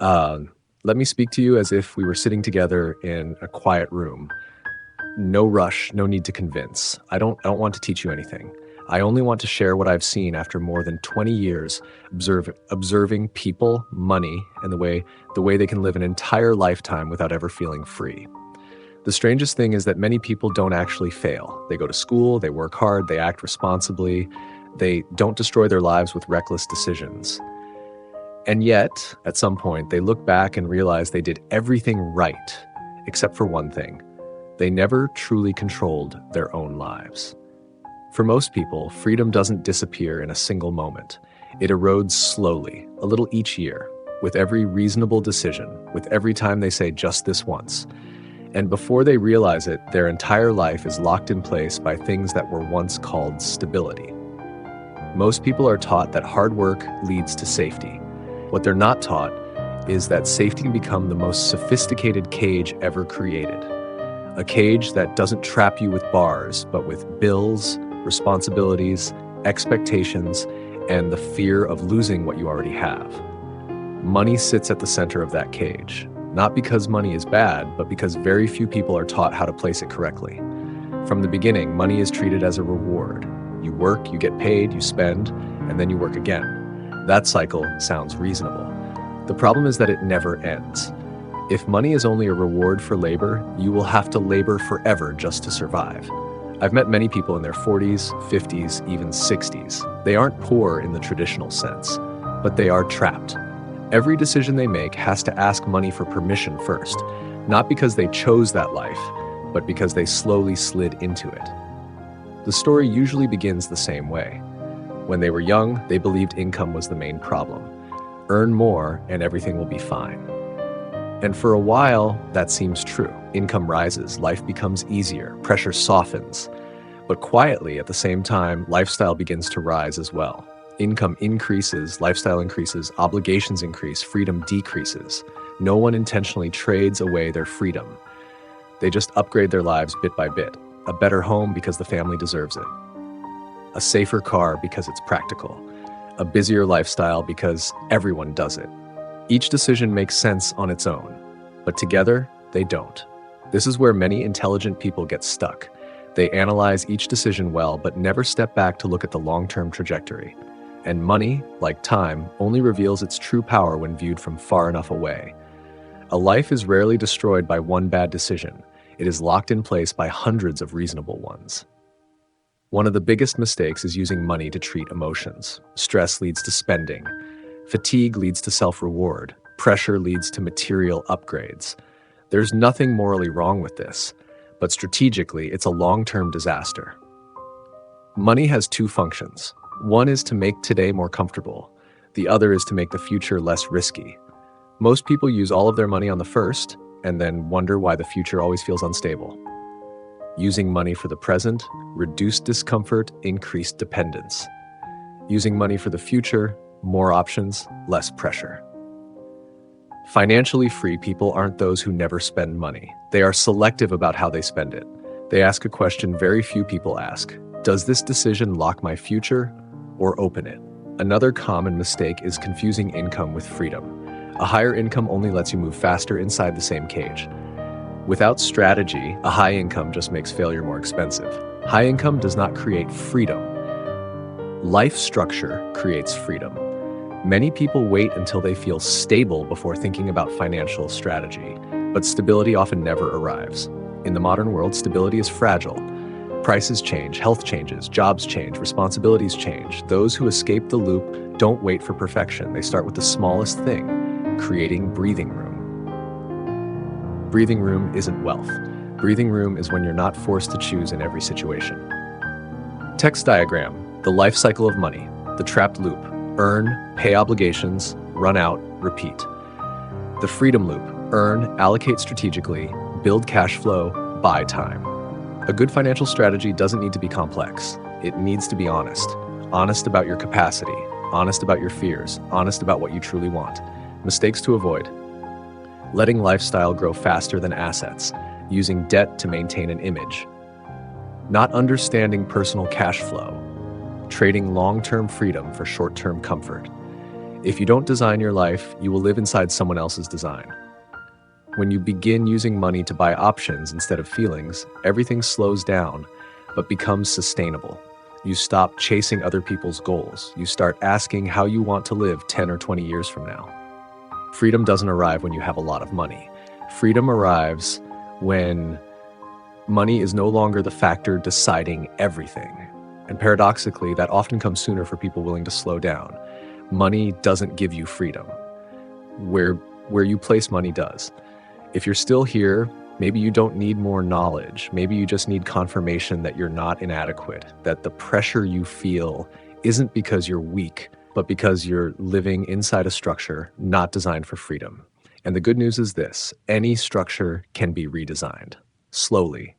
Uh, Let me speak to you as if we were sitting together in a quiet room. No rush, no need to convince. I don't want to teach you anything. I only want to share what I've seen after more than 20 years observing people, money, and the way they can live an entire lifetime without ever feeling free. The strangest thing is that many people don't actually fail. They go to school, they work hard, they act responsibly, they don't destroy their lives with reckless decisions. And yet, at some point, they look back and realize they did everything right, except for one thing. They never truly controlled their own lives. For most people, freedom doesn't disappear in a single moment. It erodes slowly, a little each year, with every reasonable decision, with every time they say just this once. And before they realize it, their entire life is locked in place by things that were once called stability. Most people are taught that hard work leads to safety. What they're not taught is that safety can become the most sophisticated cage ever created. A cage that doesn't trap you with bars, but with bills, responsibilities, expectations, and the fear of losing what you already have. Money sits at the center of that cage, not because money is bad, but because very few people are taught how to place it correctly. From the beginning, money is treated as a reward. You work, you get paid, you spend, and then you work again. That cycle sounds reasonable. The problem is that it never ends. If money is only a reward for labor, you will have to labor forever just to survive. I've met many people in their 40s, 50s, even 60s. They aren't poor in the traditional sense, but they are trapped. Every decision they make has to ask money for permission first, not because they chose that life, but because they slowly slid into it. The story usually begins the same way. When they were young, they believed income was the main problem. Earn more and everything will be fine. And for a while, that seems true. Income rises, life becomes easier, pressure softens. But quietly, at the same time, lifestyle begins to rise as well. Income increases, lifestyle increases, obligations increase, freedom decreases. No one intentionally trades away their freedom. They just upgrade their lives bit by bit. A better home because the family deserves it. A safer car because it's practical. A busier lifestyle because everyone does it. Each decision makes sense on its own, but together, they don't. This is where many intelligent people get stuck. They analyze each decision well, but never step back to look at the long-term trajectory. And money, like time, only reveals its true power when viewed from far enough away. A life is rarely destroyed by one bad decision. It is locked in place by hundreds of reasonable ones. One of the biggest mistakes is using money to treat emotions. Stress leads to spending. Fatigue leads to self-reward. Pressure leads to material upgrades. There's nothing morally wrong with this, but strategically, it's a long-term disaster. Money has two functions. One is to make today more comfortable. The other is to make the future less risky. Most people use all of their money on the first, and then wonder why the future always feels unstable. Using money for the present, reduced discomfort, increased dependence. Using money for the future, more options, less pressure. Financially free people aren't those who never spend money. They are selective about how they spend it. They ask a question very few people ask. Does this decision lock my future or open it? Another common mistake is confusing income with freedom. A higher income only lets you move faster inside the same cage. Without strategy, a high income just makes failure more expensive. High income does not create freedom. Life structure creates freedom. Many people wait until they feel stable before thinking about financial strategy, but stability often never arrives. In the modern world, stability is fragile. Prices change, health changes, jobs change, responsibilities change. Those who escape the loop don't wait for perfection. They start with the smallest thing, creating breathing room. Breathing room isn't wealth. Breathing room is when you're not forced to choose in every situation. Text diagram, the life cycle of money, the trapped loop. Earn, pay obligations, run out, repeat. The freedom loop, earn, allocate strategically, build cash flow, buy time. A good financial strategy doesn't need to be complex. It needs to be honest. Honest about your capacity, honest about your fears, honest about what you truly want. Mistakes to avoid. Letting lifestyle grow faster than assets, using debt to maintain an image. Not understanding personal cash flow, trading long-term freedom for short-term comfort. If you don't design your life, you will live inside someone else's design. When you begin using money to buy options instead of feelings, everything slows down but becomes sustainable. You stop chasing other people's goals. You start asking how you want to live 10 or 20 years from now. Freedom doesn't arrive when you have a lot of money. Freedom arrives when money is no longer the factor deciding everything. And paradoxically, that often comes sooner for people willing to slow down. Money doesn't give you freedom. Where you place money does. If you're still here, maybe you don't need more knowledge. Maybe you just need confirmation that you're not inadequate, that the pressure you feel isn't because you're weak, but because you're living inside a structure not designed for freedom. And the good news is this: any structure can be redesigned, slowly,